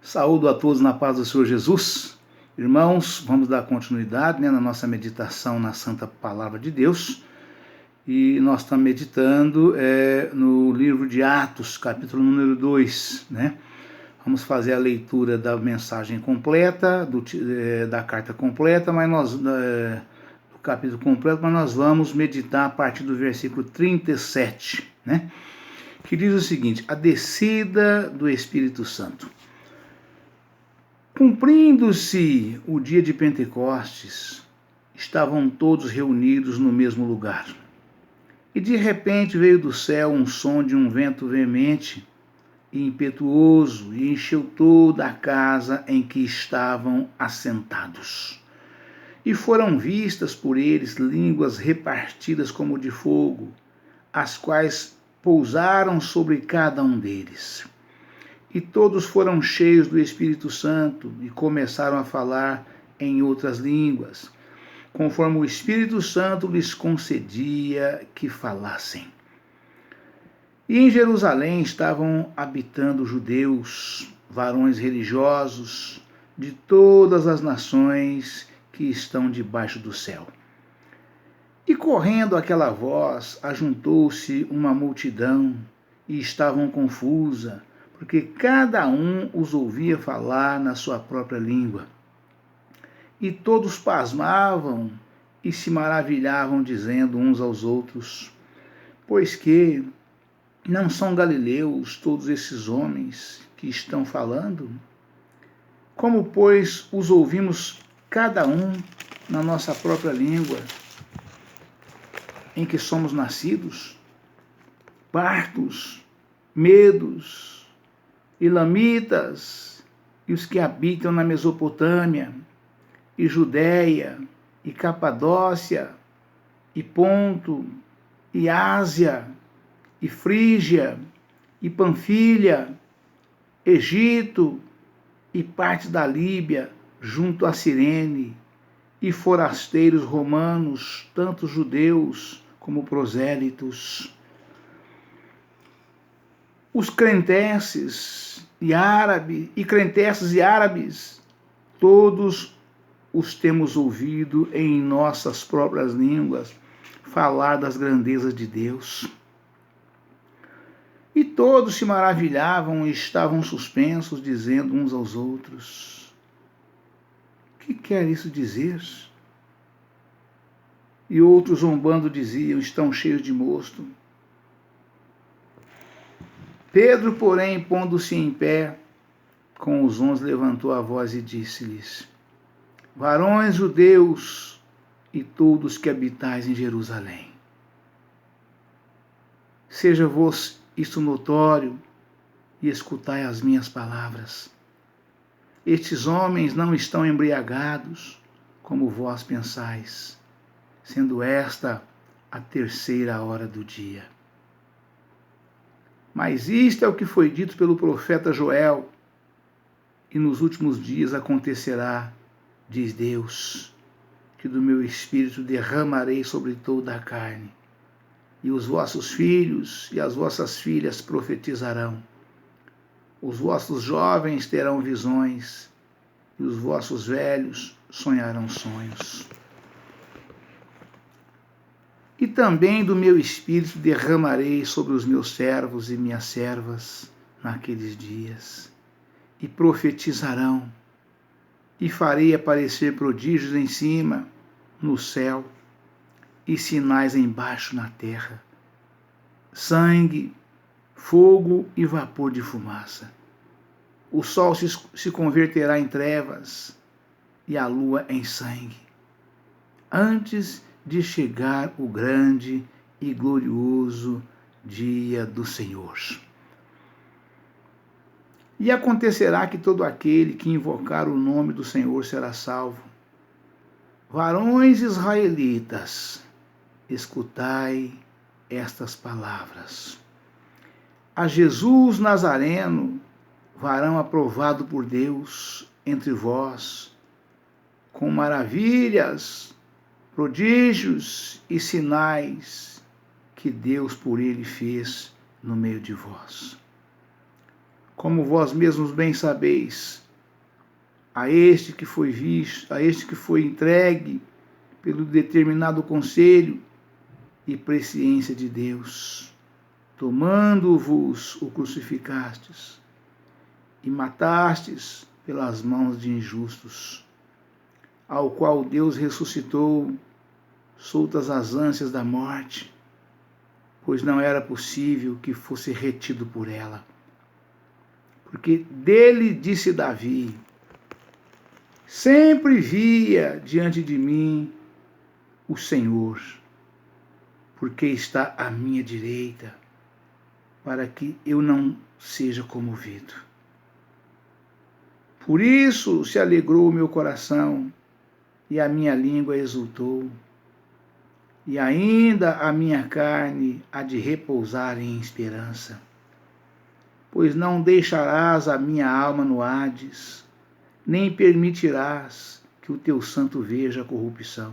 Saúdo a todos na paz do Senhor Jesus. Irmãos, vamos dar continuidade na nossa meditação na Santa Palavra de Deus. E nós estamos meditando no livro de Atos, capítulo número 2, né? Vamos fazer a leitura da mensagem completa, da carta completa, do capítulo completo, mas nós vamos meditar a partir do versículo 37, né? Que diz o seguinte: a descida do Espírito Santo. Cumprindo-se o dia de Pentecostes, estavam todos reunidos no mesmo lugar. E de repente veio do céu um som de um vento veemente e impetuoso e encheu toda a casa em que estavam assentados. E foram vistas por eles línguas repartidas como de fogo, as quais pousaram sobre cada um deles. E todos foram cheios do Espírito Santo e começaram a falar em outras línguas, conforme o Espírito Santo lhes concedia que falassem. E em Jerusalém estavam habitando judeus, varões religiosos de todas as nações que estão debaixo do céu. E correndo aquela voz, ajuntou-se uma multidão e estavam confusa, porque cada um os ouvia falar na sua própria língua. E todos pasmavam e se maravilhavam, dizendo uns aos outros: pois que não são galileus todos esses homens que estão falando? Como, pois, os ouvimos cada um na nossa própria língua, em que somos nascidos? Partos, medos, elamitas e os que habitam na Mesopotâmia, e Judéia, e Capadócia, e Ponto, e Ásia, e Frígia, e Panfilha, Egito, e parte da Líbia, junto a Cirene, e forasteiros romanos, tanto judeus como prosélitos. Os crenteces e árabes, todos os temos ouvido em nossas próprias línguas falar das grandezas de Deus. E todos se maravilhavam e estavam suspensos, dizendo uns aos outros: que quer isso dizer? E outros, zombando, diziam: estão cheios de mosto. Pedro, porém, pondo-se em pé com os 11, levantou a voz e disse-lhes: varões judeus e todos que habitais em Jerusalém, seja-vos isto notório e escutai as minhas palavras. Estes homens não estão embriagados, como vós pensais, sendo esta a 3ª hora do dia. Mas isto é o que foi dito pelo profeta Joel: e nos últimos dias acontecerá, diz Deus, que do meu Espírito derramarei sobre toda a carne, e os vossos filhos e as vossas filhas profetizarão, os vossos jovens terão visões, e os vossos velhos sonharão sonhos. E também do meu Espírito derramarei sobre os meus servos e minhas servas naqueles dias, e profetizarão, e farei aparecer prodígios em cima, no céu, e sinais embaixo na terra: sangue, fogo e vapor de fumaça. O sol se converterá em trevas e a lua em sangue, antes de chegar o grande e glorioso dia do Senhor. E acontecerá que todo aquele que invocar o nome do Senhor será salvo. Varões israelitas, escutai estas palavras. A Jesus Nazareno, varão aprovado por Deus entre vós, com maravilhas, prodígios e sinais que Deus por ele fez no meio de vós. como vós mesmos bem sabeis, a este que foi visto, a este que foi entregue pelo determinado conselho e presciência de Deus, tomando-vos o crucificastes e matastes pelas mãos de injustos, ao qual Deus ressuscitou, soltas as ânsias da morte, pois não era possível que fosse retido por ela. Porque dele disse Davi: sempre via diante de mim o Senhor, porque está à minha direita, para que eu não seja comovido. Por isso se alegrou o meu coração, e a minha língua exultou, e ainda a minha carne há de repousar em esperança. Pois não deixarás a minha alma no Hades, nem permitirás que o teu santo veja a corrupção.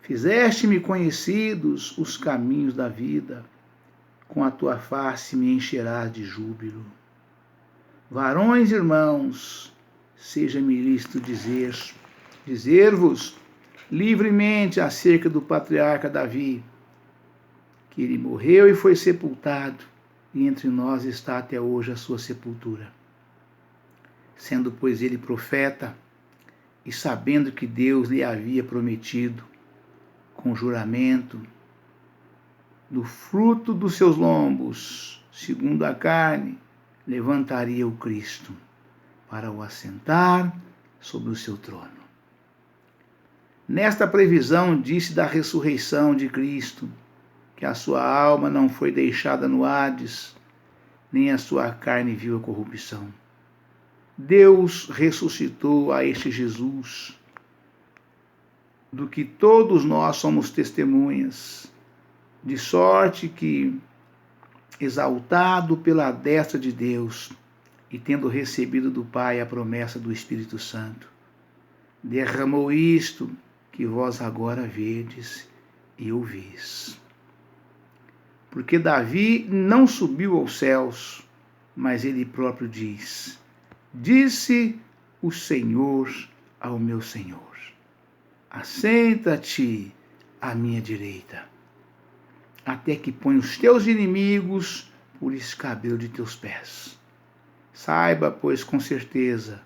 Fizeste-me conhecidos os caminhos da vida, com a tua face me encherás de júbilo. Varões irmãos, seja-me lícito dizer-vos livremente acerca do patriarca Davi, que ele morreu e foi sepultado, e entre nós está até hoje a sua sepultura. Sendo, pois, ele profeta, e sabendo que Deus lhe havia prometido, com juramento, do fruto dos seus lombos, segundo a carne, levantaria o Cristo, para o assentar sobre o seu trono. Nesta previsão disse da ressurreição de Cristo, que a sua alma não foi deixada no Hades, nem a sua carne viu a corrupção. Deus ressuscitou a este Jesus, do que todos nós somos testemunhas, de sorte que, exaltado pela destra de Deus, e tendo recebido do Pai a promessa do Espírito Santo, derramou isto que vós agora vedes e ouvis. Porque Davi não subiu aos céus, mas ele próprio diz: disse o Senhor ao meu Senhor: assenta-te à minha direita, até que ponha os teus inimigos por escabelo de teus pés. Saiba, pois, com certeza,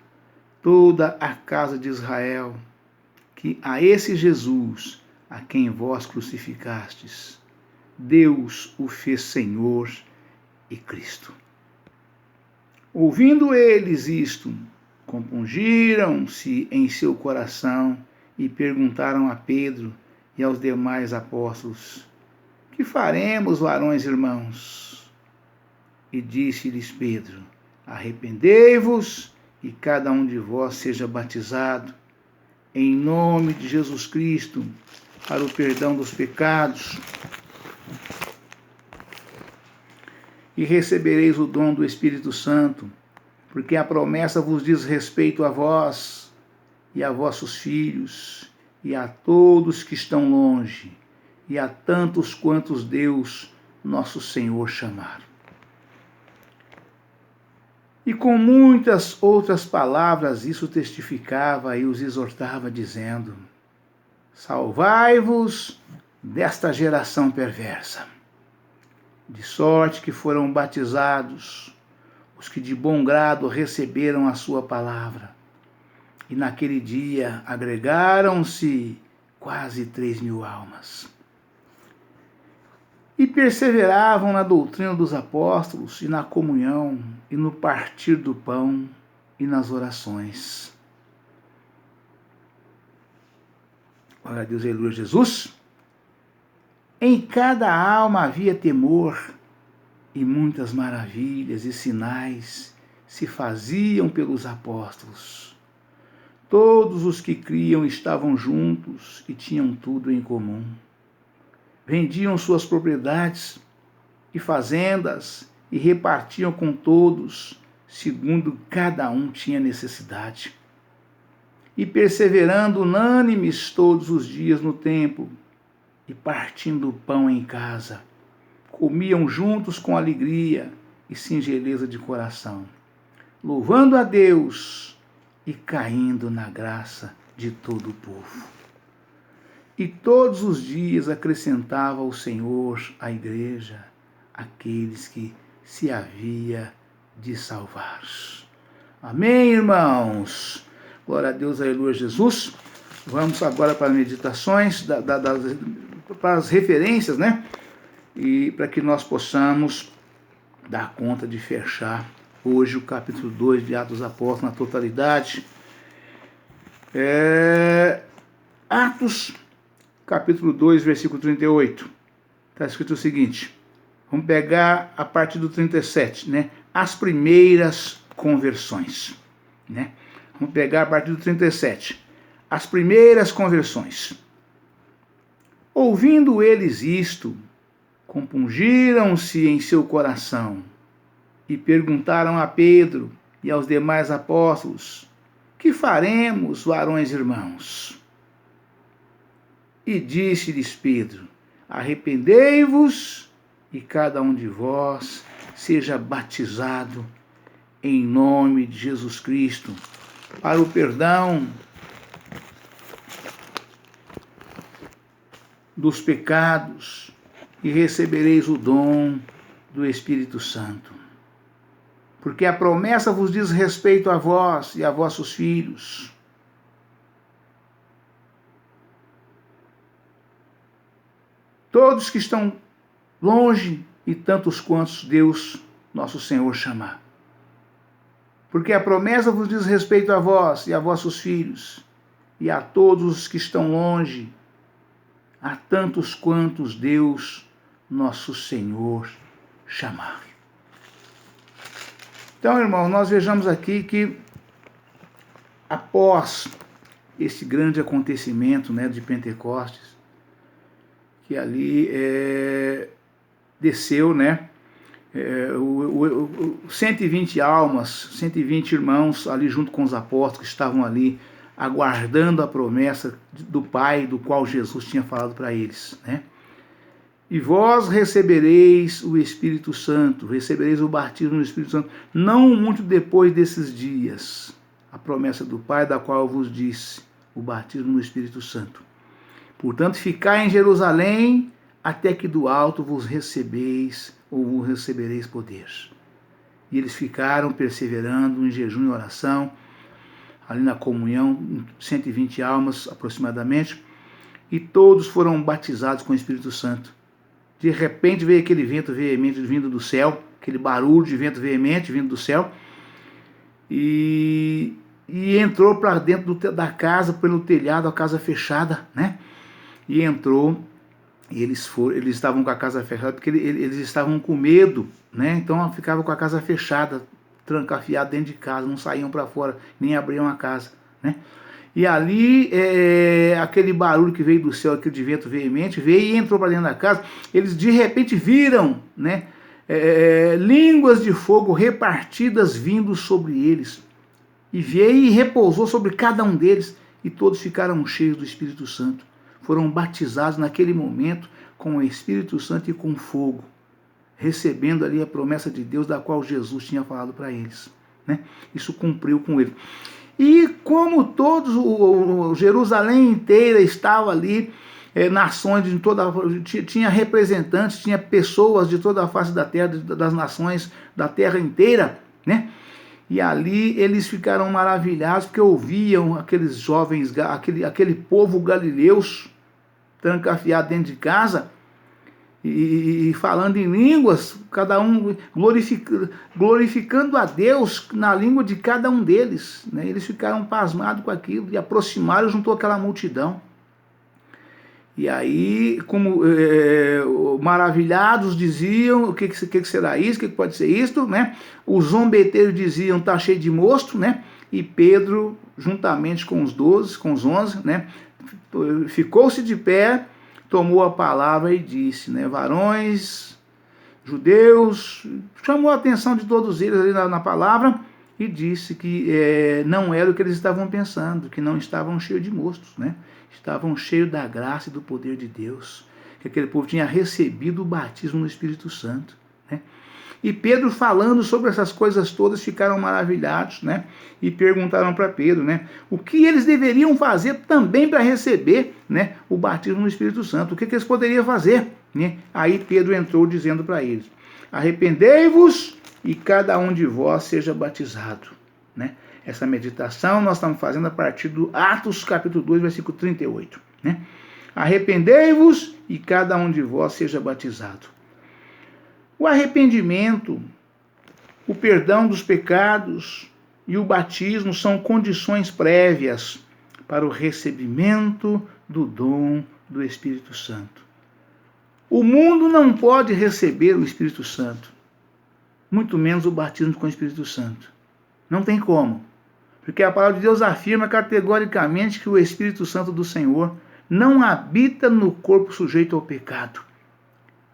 toda a casa de Israel, que a esse Jesus, a quem vós crucificastes, Deus o fez Senhor e Cristo. Ouvindo eles isto, compungiram-se em seu coração e perguntaram a Pedro e aos demais apóstolos: que faremos, varões irmãos? E disse-lhes Pedro: arrependei-vos e cada um de vós seja batizado em nome de Jesus Cristo para o perdão dos pecados, e recebereis o dom do Espírito Santo, porque a promessa vos diz respeito a vós e a vossos filhos e a todos que estão longe, e a tantos quantos Deus, nosso Senhor, chamar. E com muitas outras palavras isso testificava e os exortava, dizendo: salvai-vos desta geração perversa. De sorte que foram batizados os que de bom grado receberam a sua palavra. E naquele dia agregaram-se quase 3.000 almas. E perseveravam na doutrina dos apóstolos, e na comunhão, e no partir do pão, e nas orações. Glória a Deus, aleluia, Jesus. Em cada alma havia temor, e muitas maravilhas e sinais se faziam pelos apóstolos. Todos os que criam estavam juntos e tinham tudo em comum. Vendiam suas propriedades e fazendas e repartiam com todos, segundo cada um tinha necessidade. E perseverando unânimes todos os dias no templo, e partindo o pão em casa, comiam juntos com alegria e singeleza de coração, louvando a Deus e caindo na graça de todo o povo. E todos os dias acrescentava o Senhor à igreja aqueles que se havia de salvar. Amém, irmãos? Glória a Deus, aleluia, Jesus. Vamos agora para as meditações, para as referências, né? E para que nós possamos dar conta de fechar hoje o capítulo 2 de Atos dos Apóstolos na totalidade. Atos, capítulo 2, versículo 38. Está escrito o seguinte, vamos pegar a partir do 37, né? As primeiras conversões, né? Vamos pegar a partir do 37. As primeiras conversões. Ouvindo eles isto, compungiram-se em seu coração e perguntaram a Pedro e aos demais apóstolos: que faremos, varões irmãos? E disse-lhes Pedro: arrependei-vos e cada um de vós seja batizado em nome de Jesus Cristo para o perdão dos pecados e recebereis o dom do Espírito Santo. Porque a promessa vos diz respeito a vós e a vossos filhos. Todos que estão longe e tantos quantos Deus, nosso Senhor, chamar. Porque a promessa vos diz respeito a vós e a vossos filhos, e a todos os que estão longe, a tantos quantos Deus, nosso Senhor, chamar. Então, irmãos, nós vejamos aqui que após esse grande acontecimento, né, de Pentecostes, que ali desceu, né, 120 almas, 120 irmãos ali junto com os apóstolos que estavam ali aguardando a promessa do Pai, do qual Jesus tinha falado para eles, né? E vós recebereis o Espírito Santo, recebereis o batismo no Espírito Santo, não muito depois desses dias, a promessa do Pai, da qual eu vos disse, o batismo no Espírito Santo. Portanto, ficai em Jerusalém, até que do alto vos recebeis, ou vos recebereis poder. E eles ficaram perseverando em jejum e oração, ali na comunhão, 120 almas aproximadamente, e todos foram batizados com o Espírito Santo. De repente veio aquele vento veemente vindo do céu, aquele barulho de vento veemente vindo do céu, e entrou para dentro da casa, pelo telhado, a casa fechada, né? E entrou, e eles estavam com a casa fechada, porque eles estavam com medo, né? Então ficavam com a casa fechada, trancafiado dentro de casa, não saíam para fora, nem abriam a casa, né? E ali, aquele barulho que veio do céu, aquele de vento veemente, veio e entrou para dentro da casa. Eles de repente viram, né, línguas de fogo repartidas vindo sobre eles. E veio e repousou sobre cada um deles, e todos ficaram cheios do Espírito Santo. Foram batizados naquele momento com o Espírito Santo e com fogo, recebendo ali a promessa de Deus, da qual Jesus tinha falado para eles, né? Isso cumpriu com ele. E como todos, Jerusalém inteira estava ali, nações de toda, tinha representantes, tinha pessoas de toda a face da terra, das nações da terra inteira, né? E ali eles ficaram maravilhados, porque ouviam aqueles jovens, aquele povo galileus, trancafiado dentro de casa, e falando em línguas, cada um glorificando a Deus na língua de cada um deles, né? Eles ficaram pasmados com aquilo e aproximaram, juntou aquela multidão. E aí, como maravilhados diziam, o que será isso, o que pode ser isto, né? Os zombeteiros diziam, está cheio de mosto, né? E Pedro, juntamente com os 12, com os 11, né? Ficou-se de pé, tomou a palavra e disse, né, varões, judeus, chamou a atenção de todos eles ali na palavra e disse que não era o que eles estavam pensando, que não estavam cheios de mostos, né? Estavam cheios da graça e do poder de Deus, que aquele povo tinha recebido o batismo no Espírito Santo, né? E Pedro, falando sobre essas coisas todas, ficaram maravilhados, né? E perguntaram para Pedro, né? O que eles deveriam fazer também para receber, né, o batismo no Espírito Santo? O que eles poderiam fazer, né? Aí Pedro entrou dizendo para eles: arrependei-vos e cada um de vós seja batizado, né? Essa meditação nós estamos fazendo a partir do Atos capítulo 2, versículo 38, né? Arrependei-vos e cada um de vós seja batizado. O arrependimento, o perdão dos pecados e o batismo são condições prévias para o recebimento do dom do Espírito Santo. O mundo não pode receber o Espírito Santo, muito menos o batismo com o Espírito Santo. Não tem como, porque a palavra de Deus afirma categoricamente que o Espírito Santo do Senhor não habita no corpo sujeito ao pecado.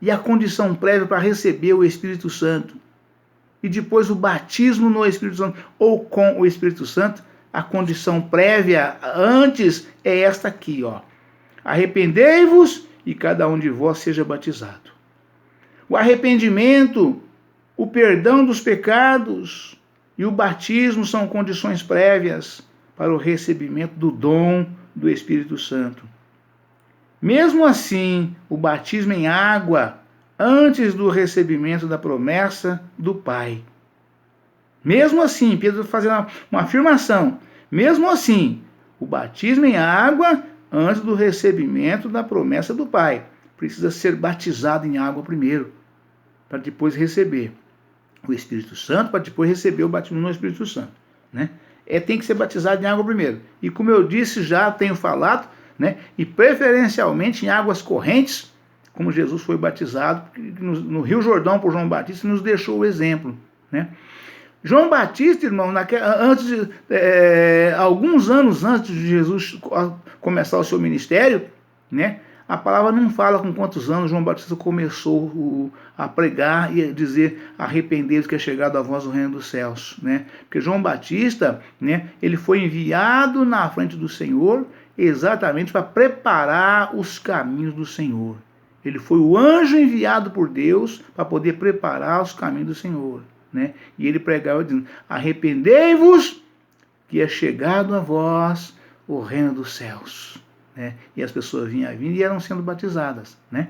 E a condição prévia para receber o Espírito Santo e depois o batismo no Espírito Santo ou com o Espírito Santo, a condição prévia antes é esta aqui, ó. Arrependei-vos e cada um de vós seja batizado. O arrependimento, o perdão dos pecados e o batismo são condições prévias para o recebimento do dom do Espírito Santo. Mesmo assim, o batismo em água antes do recebimento da promessa do Pai. Mesmo assim, Pedro fazendo uma afirmação, mesmo assim, o batismo em água antes do recebimento da promessa do Pai. Precisa ser batizado em água primeiro, para depois receber o Espírito Santo, para depois receber o batismo no Espírito Santo, né? Tem que ser batizado em água primeiro. E como eu disse, já tenho falado, né? E preferencialmente em águas correntes, como Jesus foi batizado no Rio Jordão por João Batista, nos deixou o exemplo, né? João Batista, irmão, alguns anos antes de Jesus começar o seu ministério, né? A palavra não fala com quantos anos João Batista começou a pregar e a dizer: arrependei-vos que é chegado a vós o reino dos céus, né? Porque João Batista, né, ele foi enviado na frente do Senhor exatamente para preparar os caminhos do Senhor. Ele foi o anjo enviado por Deus para poder preparar os caminhos do Senhor, né? E ele pregava dizendo: arrependei-vos que é chegado a vós o reino dos céus, né? E as pessoas vinham vindo e eram sendo batizadas, né?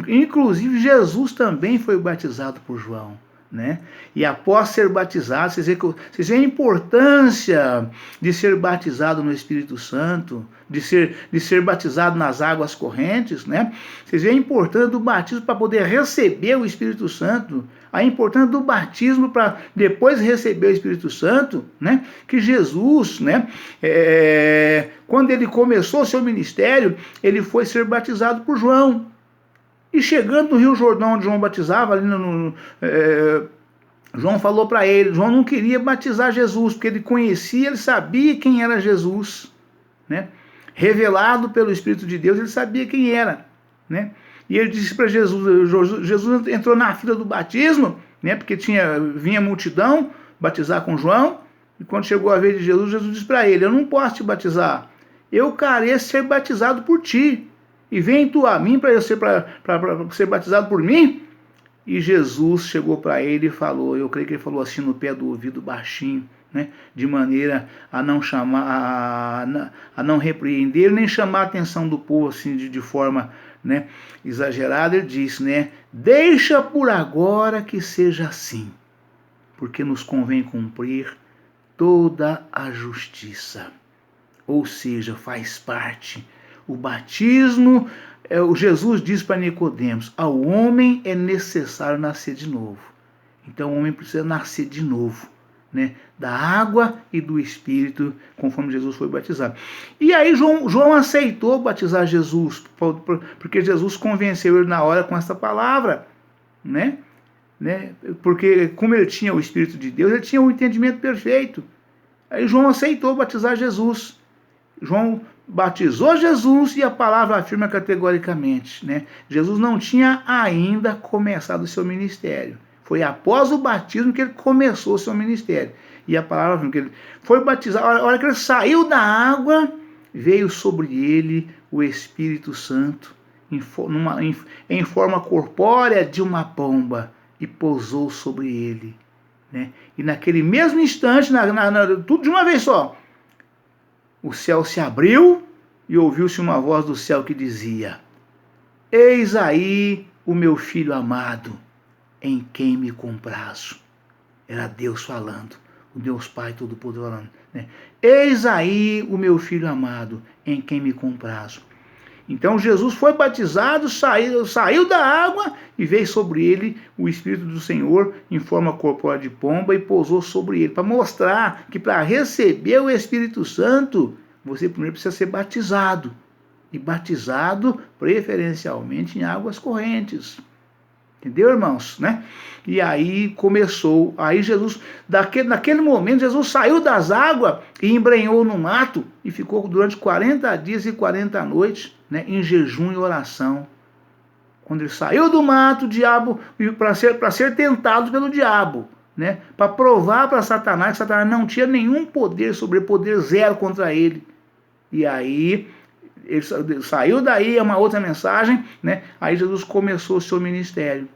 Inclusive Jesus também foi batizado por João, né? E após ser batizado, vocês veem a importância de ser batizado no Espírito Santo, de ser batizado nas águas correntes, né? Vocês veem a importância do batismo para poder receber o Espírito Santo, a importância do batismo para depois receber o Espírito Santo, né? Que Jesus, né, quando ele começou o seu ministério, ele foi ser batizado por João. E chegando no Rio Jordão, onde João batizava, ali João falou para ele, João não queria batizar Jesus, porque ele conhecia, ele sabia quem era Jesus, né? Revelado pelo Espírito de Deus, ele sabia quem era, né? E ele disse para Jesus, Jesus entrou na fila do batismo, né? Porque vinha multidão batizar com João, e quando chegou a vez de Jesus, Jesus disse para ele: eu não posso te batizar, eu careço ser batizado por ti. E vem tu a mim para ser batizado por mim? E Jesus chegou para ele e falou, eu creio que ele falou assim no pé do ouvido baixinho, né? De maneira a não chamar, a não repreender, nem chamar a atenção do povo assim de forma, né, exagerada. Ele disse, né? Deixa por agora que seja assim, porque nos convém cumprir toda a justiça. Ou seja, faz parte. O batismo, Jesus diz para Nicodemos: ao homem é necessário nascer de novo. Então o homem precisa nascer de novo, né? Da água e do Espírito, conforme Jesus foi batizado. E aí João aceitou batizar Jesus, porque Jesus convenceu ele na hora com essa palavra, né? Porque como ele tinha o Espírito de Deus, ele tinha um entendimento perfeito. Aí João aceitou batizar Jesus. João batizou Jesus e a palavra afirma categoricamente, né? Jesus não tinha ainda começado o seu ministério. Foi após o batismo que ele começou o seu ministério. E a palavra afirma que ele foi batizado. A hora que ele saiu da água, veio sobre ele o Espírito Santo em forma corpórea de uma pomba. e pousou sobre ele. Né? E naquele mesmo instante, tudo de uma vez só, o céu se abriu e ouviu-se uma voz do céu que dizia: eis aí o meu filho amado, em quem me comprazo. Era Deus falando, o Deus Pai Todo-Poderoso falando. Né? Eis aí o meu filho amado, em quem me comprazo. Então Jesus foi batizado, saiu da água e veio sobre ele o Espírito do Senhor em forma corpórea de pomba e pousou sobre ele, para mostrar que para receber o Espírito Santo, você primeiro precisa ser batizado. E batizado preferencialmente em águas correntes. Entendeu, irmãos? Né? E aí começou, aí Jesus, naquele momento, Jesus saiu das águas e embrenhou no mato e ficou durante 40 dias e 40 noites, né, em jejum e oração. Quando ele saiu do mato, o diabo, para ser tentado pelo diabo, né, para provar para Satanás que Satanás não tinha nenhum poder, poder zero contra ele. E aí ele saiu daí, é uma outra mensagem, né? Aí Jesus começou o seu ministério.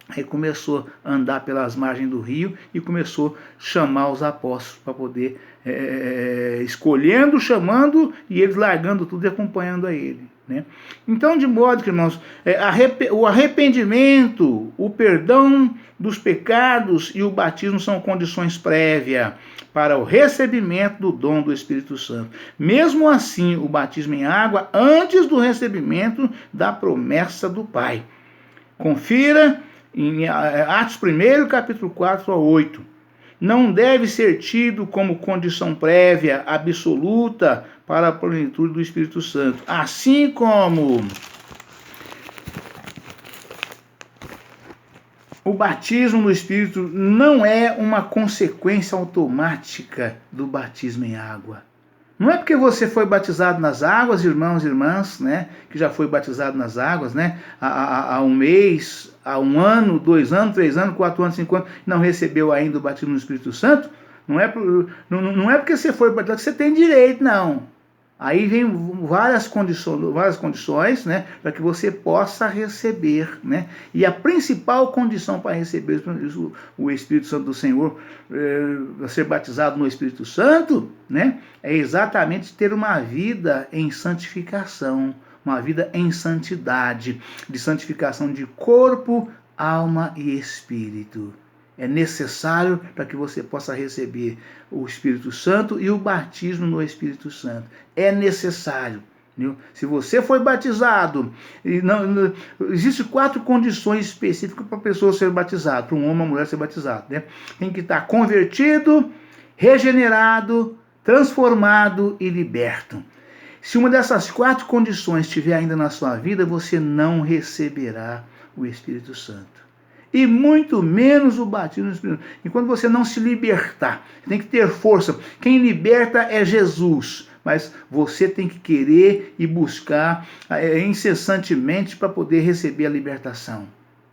Aí começou a andar pelas margens do rio e começou a chamar os apóstolos para poder, escolhendo, chamando e eles largando tudo e acompanhando a ele. Né? Então, de modo que, irmãos, o arrependimento, o perdão dos pecados e o batismo são condições prévias para o recebimento do dom do Espírito Santo. Mesmo assim, o batismo em água antes do recebimento da promessa do Pai. Confira em Atos 1, capítulo 4 a 8. Não deve ser tido como condição prévia, absoluta, para a plenitude do Espírito Santo. Assim como o batismo no Espírito não é uma consequência automática do batismo em água. Não é porque você foi batizado nas águas, irmãos e irmãs, né, que já foi batizado nas águas, né, há um mês, há um ano, 2 anos, 3 anos, 4 anos, 5 anos, não recebeu ainda o batismo no Espírito Santo, não é porque você foi batizado que você tem direito, não. Aí vem várias condições, né, para que você possa receber, né? E a principal condição para receber o Espírito Santo do Senhor, ser batizado no Espírito Santo, né, é exatamente ter uma vida em santificação, uma vida em santidade, de santificação de corpo, alma e espírito. É necessário para que você possa receber o Espírito Santo e o batismo no Espírito Santo. É necessário. Viu? Se você foi batizado, existem 4 condições específicas para a pessoa ser batizada, para um homem ou uma mulher ser batizado. Né? Tem que estar convertido, regenerado, transformado e liberto. Se uma dessas 4 condições estiver ainda na sua vida, você não receberá o Espírito Santo. E muito menos o batismo no Espírito Santo. E quando você não se libertar, tem que ter força. Quem liberta é Jesus. Mas você tem que querer e buscar incessantemente para poder receber a libertação.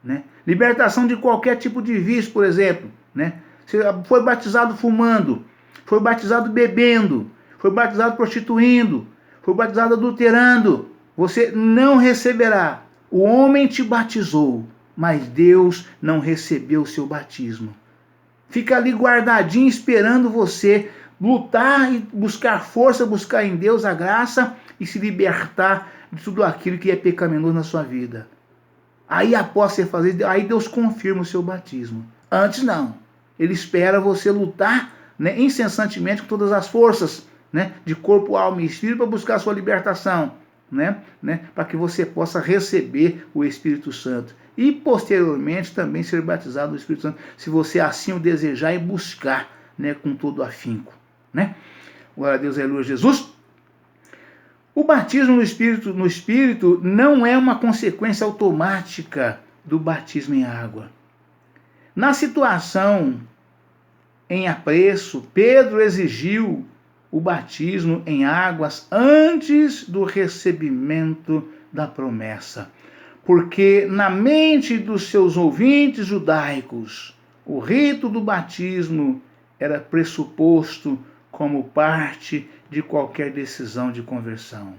Né? Libertação de qualquer tipo de vício, por exemplo. Né? Você foi batizado fumando, foi batizado bebendo, foi batizado prostituindo, foi batizado adulterando. Você não receberá. O homem te batizou, mas Deus não recebeu o seu batismo. Fica ali guardadinho esperando você lutar e buscar força, buscar em Deus a graça e se libertar de tudo aquilo que é pecaminoso na sua vida. Aí após você fazer, aí Deus confirma o seu batismo. Antes não. Ele espera você lutar, né, incessantemente com todas as forças, né, de corpo, alma e espírito para buscar a sua libertação. Né, para que você possa receber o Espírito Santo e posteriormente também ser batizado no Espírito Santo, se você assim o desejar e buscar, né, com todo afinco. Né? Glória a Deus, aleluia, Jesus. O batismo no Espírito não é uma consequência automática do batismo em água. Na situação em apreço, Pedro exigiu o batismo em águas antes do recebimento da promessa. Porque na mente dos seus ouvintes judaicos, o rito do batismo era pressuposto como parte de qualquer decisão de conversão.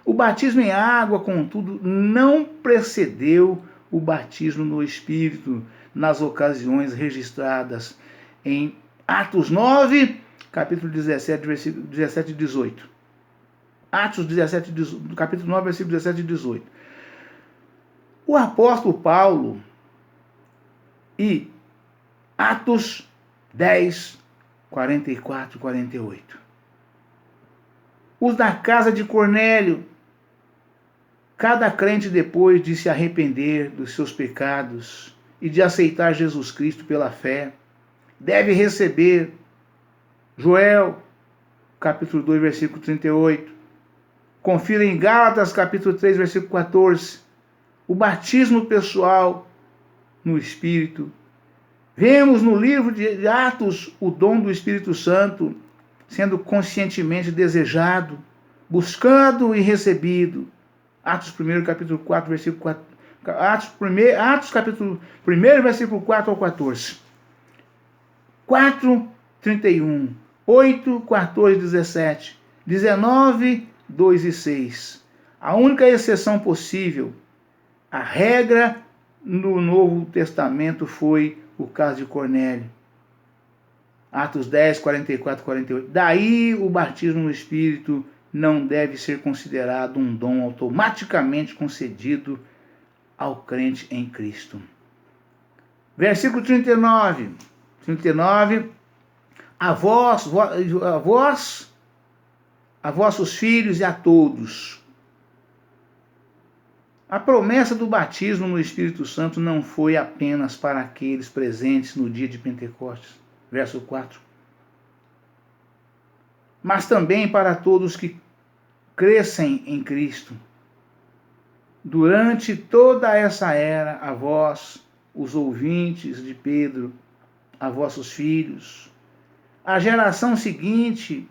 O batismo em água, contudo, não precedeu o batismo no Espírito, nas ocasiões registradas em Atos 9, capítulo 17, versículo 17 e 18. Atos 17, capítulo 9, versículo 17 e 18. O apóstolo Paulo e Atos 10, 44 e 48. Os da casa de Cornélio. Cada crente, depois de se arrepender dos seus pecados e de aceitar Jesus Cristo pela fé, deve receber Joel, capítulo 2, versículo 38. Confira em Gálatas, capítulo 3, versículo 14. O batismo pessoal no Espírito. Vemos no livro de Atos o dom do Espírito Santo sendo conscientemente desejado, buscado e recebido. Atos 1, capítulo 4, versículo 4. Atos capítulo 1, versículo 4 ao 14. 4, 31. 8, 14, 17. 19, 2 e 6. A única exceção possível, a regra no Novo Testamento foi o caso de Cornélio. Atos 10, 44 e 48. Daí o batismo no Espírito não deve ser considerado um dom automaticamente concedido ao crente em Cristo. Versículo 39. 39. A vossos filhos e a todos. A promessa do batismo no Espírito Santo não foi apenas para aqueles presentes no dia de Pentecostes. Verso 4. Mas também para todos que crescem em Cristo. Durante toda essa era, a vós, os ouvintes de Pedro, a vossos filhos, a geração seguinte,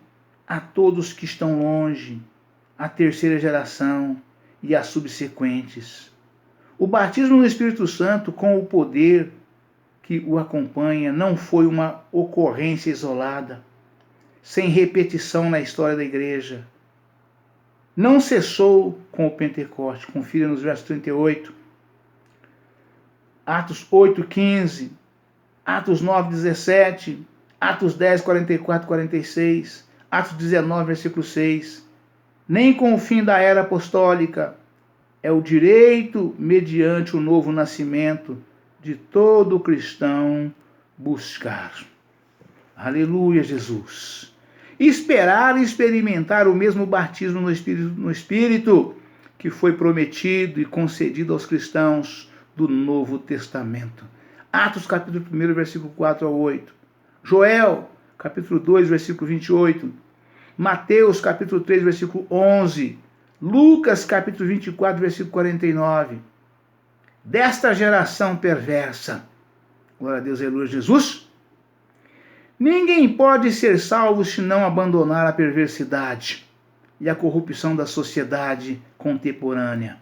a todos que estão longe, a terceira geração e as subsequentes. O batismo no Espírito Santo, com o poder que o acompanha, não foi uma ocorrência isolada, sem repetição na história da igreja. Não cessou com o Pentecoste. Confira nos versos 38. Atos 8, 15. Atos 9, 17. Atos 10, 44 e 46. Atos 19, versículo 6. Nem com o fim da era apostólica. É o direito, mediante o novo nascimento, de todo cristão buscar. Aleluia, Jesus. Esperar e experimentar o mesmo batismo no Espírito que foi prometido e concedido aos cristãos do Novo Testamento. Atos capítulo 1, versículo 4 a 8. Joel, capítulo 2, versículo 28. Mateus, capítulo 3, versículo 11. Lucas, capítulo 24, versículo 49. Desta geração perversa, glória a Deus, aleluia, Jesus, ninguém pode ser salvo se não abandonar a perversidade e a corrupção da sociedade contemporânea.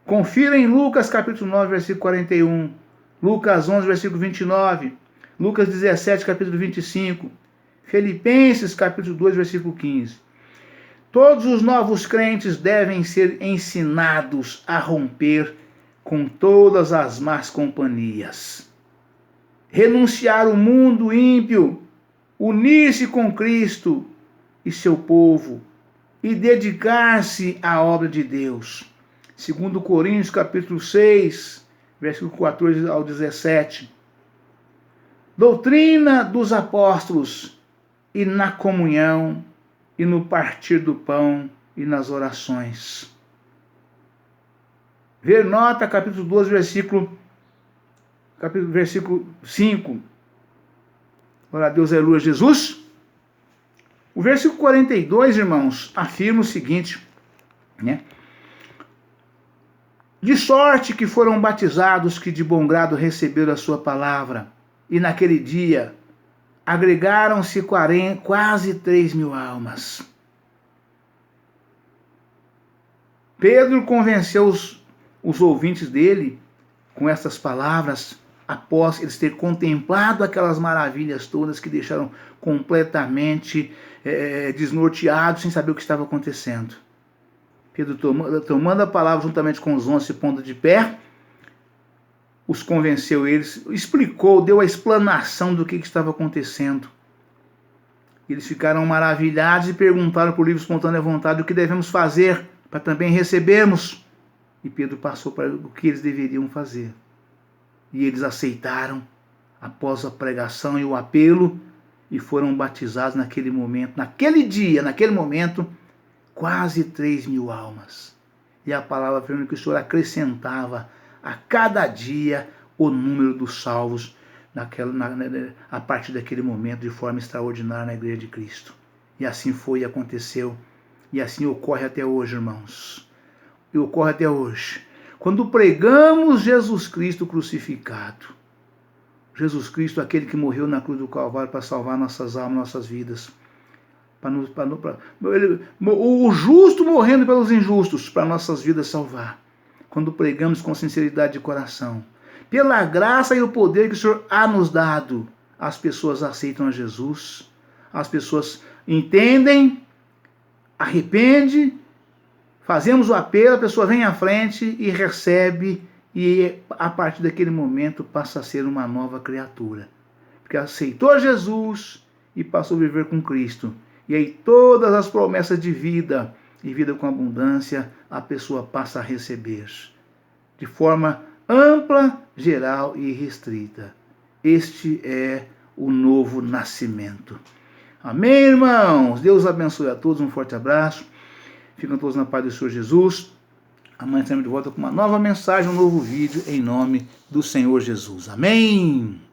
Confira em Lucas capítulo 9, versículo 41, Lucas 11, versículo 29, Lucas 17, capítulo 25, Filipenses capítulo 2, versículo 15. Todos os novos crentes devem ser ensinados a romper com todas as más companhias, renunciar ao mundo ímpio, unir-se com Cristo e seu povo e dedicar-se à obra de Deus. Segundo Coríntios, capítulo 6, versículo 14 ao 17. Doutrina dos apóstolos e na comunhão e no partir do pão e nas orações. Ver nota, capítulo 12, versículo 5. Glória a Deus, aleluia, Jesus. O versículo 42, irmãos, afirma o seguinte, né? De sorte que foram batizados que de bom grado receberam a sua palavra, e naquele dia agregaram-se quase 3.000 almas. Pedro convenceu os ouvintes dele com essas palavras, após eles terem contemplado aquelas maravilhas todas que deixaram completamente desnorteados, sem saber o que estava acontecendo. Pedro, tomando a palavra juntamente com os 11, se pondo de pé, os convenceu, eles explicou, deu a explanação do que estava acontecendo. Eles ficaram maravilhados e perguntaram por livre e espontânea vontade o que devemos fazer para também recebermos. E Pedro passou para o que eles deveriam fazer. E eles aceitaram após a pregação e o apelo e foram batizados naquele momento, naquele dia, naquele momento, quase 3.000 almas. E a palavra afirma que o Senhor acrescentava a cada dia o número dos salvos a partir daquele momento de forma extraordinária na Igreja de Cristo. E assim foi e aconteceu. E assim ocorre até hoje, irmãos. E ocorre até hoje. Quando pregamos Jesus Cristo crucificado, Jesus Cristo, aquele que morreu na cruz do Calvário para salvar nossas almas, nossas vidas. O justo morrendo pelos injustos para nossas vidas salvar. Quando pregamos com sinceridade de coração, pela graça e o poder que o Senhor há nos dado, as pessoas aceitam a Jesus, as pessoas entendem, arrependem, fazemos o apelo, a pessoa vem à frente e recebe, e a partir daquele momento passa a ser uma nova criatura. Porque aceitou Jesus e passou a viver com Cristo. E aí todas as promessas de vida e vida com abundância a pessoa passa a receber. De forma ampla, geral e restrita. Este é o novo nascimento. Amém, irmãos? Deus abençoe a todos, um forte abraço. Ficam todos na paz do Senhor Jesus. Amanhã estamos de volta com uma nova mensagem, um novo vídeo, em nome do Senhor Jesus. Amém!